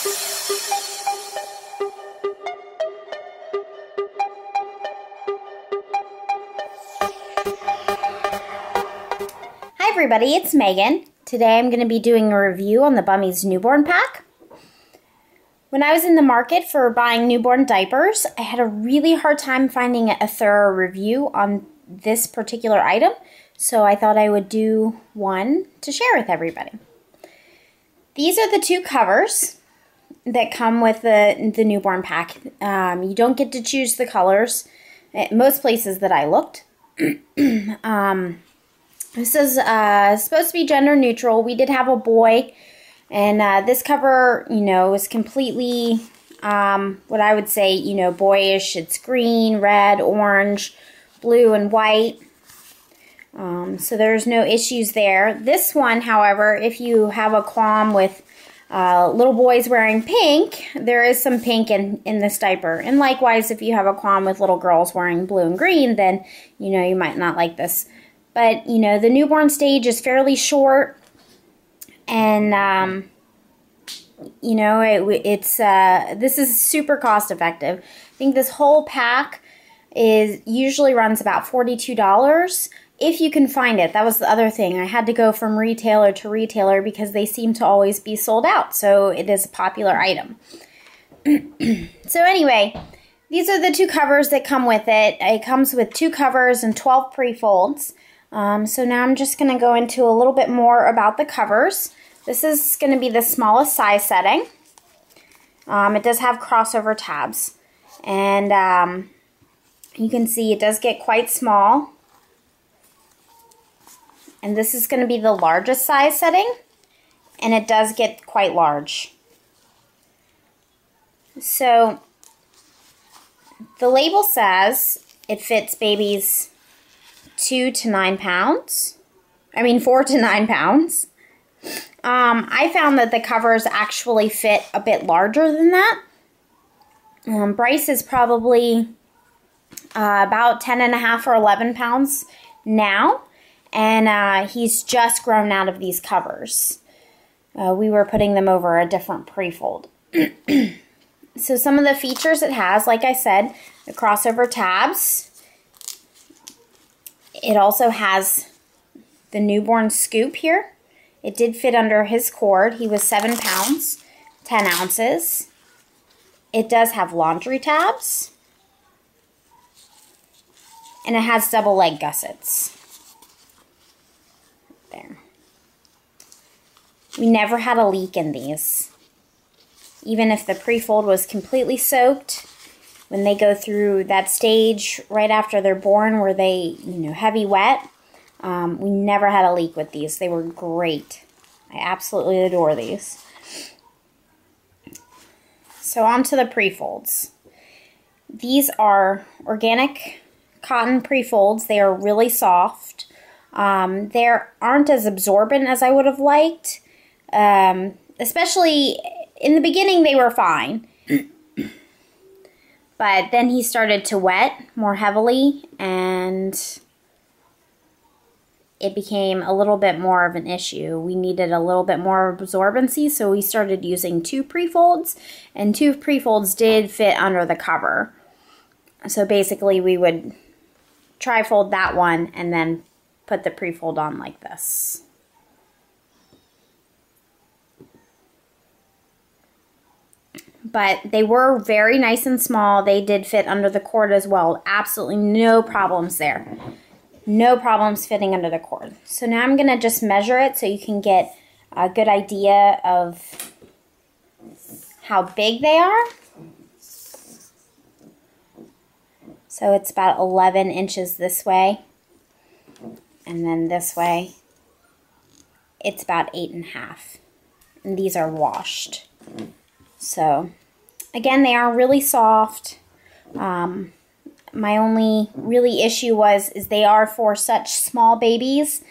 Hi everybody, it's Megan. Today I'm going to be doing a review on the Bummis newborn pack. When I was in the market for buying newborn diapers, I had a really hard time finding a thorough review on this particular item, so I thought I would do one to share with everybody. These are the two covers that come with the newborn pack. You don't get to choose the colors at most places that I looked. This is supposed to be gender neutral. We did have a boy, and this cover, is completely what I would say, boyish. It's green, red, orange, blue, and white. So there's no issues there. This one, however, if you have a qualm with little boys wearing pink, there is some pink in this diaper. And likewise, if you have a qualm with little girls wearing blue and green, then, you might not like this. But, the newborn stage is fairly short, and, this is super cost effective. I think this whole pack usually runs about $42 if you can find it. That was the other thing. I had to go from retailer to retailer because they seem to always be sold out, so it is a popular item. So anyway, these are the two covers that come with it. It comes with two covers and 12 pre-folds. So now I'm just going to go into a little bit more about the covers. This is going to be the smallest size setting. It does have crossover tabs. And you can see it does get quite small. And this is going to be the largest size setting. And it does get quite large. So the label says it fits babies 4 to 9 pounds. I found that the covers actually fit a bit larger than that. Bryce is probably about 10.5 or 11 pounds now, and he's just grown out of these covers. We were putting them over a different pre-fold. So some of the features it has, like I said, the crossover tabs. It also has the newborn scoop here. It did fit under his cord. He was 7 pounds, 10 ounces. It does have laundry tabs. And it has double leg gussets. There. We never had a leak in these. Even if the pre-fold was completely soaked, when they go through that stage right after they're born where they, heavy wet, we never had a leak with these. They were great. I absolutely adore these. So on to the pre-folds. These are organic cotton pre-folds. They are really soft. They aren't as absorbent as I would have liked. Especially in the beginning they were fine. But then he started to wet more heavily, and it became a little bit more of an issue. We needed a little bit more absorbency, so we started using 2 pre-folds, and 2 pre-folds did fit under the cover. So basically we would tri-fold that one and then put the pre-fold on like this. But they were very nice and small. They did fit under the cord as well. Absolutely no problems there. No problems fitting under the cord. So now I'm going to just measure it so you can get a good idea of how big they are. So it's about 11 inches this way. And then this way, it's about 8.5. And these are washed. So, again, they are really soft. My only really issue is they are for such small babies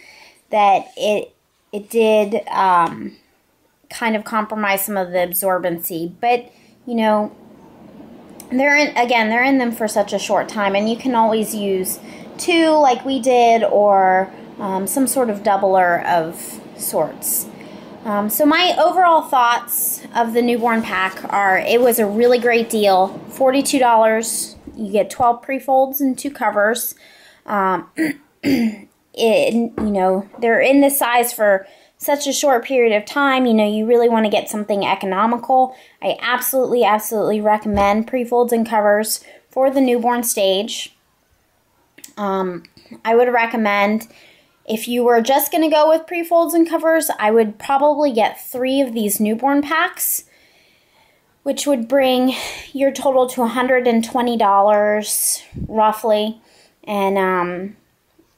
that it did kind of compromise some of the absorbency. But, they're in them for such a short time, and you can always use 2 like we did, or some sort of doubler of sorts. So my overall thoughts of the newborn pack are, it was a really great deal. $42. You get 12 pre-folds and 2 covers. They're in this size for such a short period of time. You really want to get something economical. I absolutely recommend pre-folds and covers for the newborn stage. I would recommend, if you were just going to go with pre-folds and covers, I would probably get 3 of these newborn packs, which would bring your total to $120 roughly. And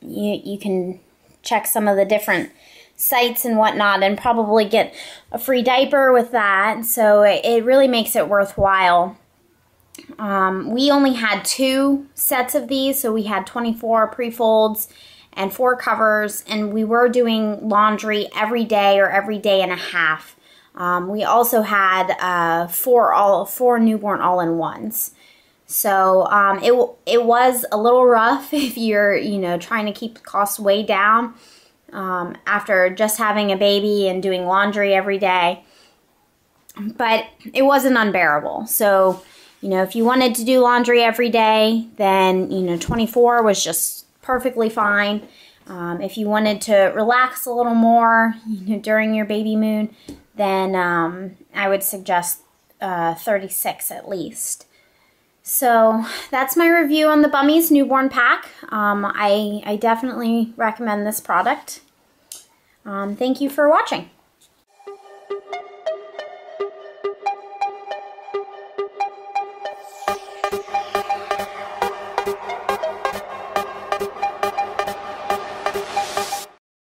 you can check some of the different sites and whatnot and probably get a free diaper with that. So it really makes it worthwhile. We only had 2 sets of these, so we had 24 pre-folds and 4 covers, and we were doing laundry every day or every day and a half. We also had 4 newborn all-in-ones. So it was a little rough if you're trying to keep costs way down after just having a baby and doing laundry every day. But it wasn't unbearable. So if you wanted to do laundry every day, then 24 was just perfectly fine. If you wanted to relax a little more during your baby moon, then I would suggest 36 at least. So that's my review on the Bummis newborn pack. I definitely recommend this product. Thank you for watching.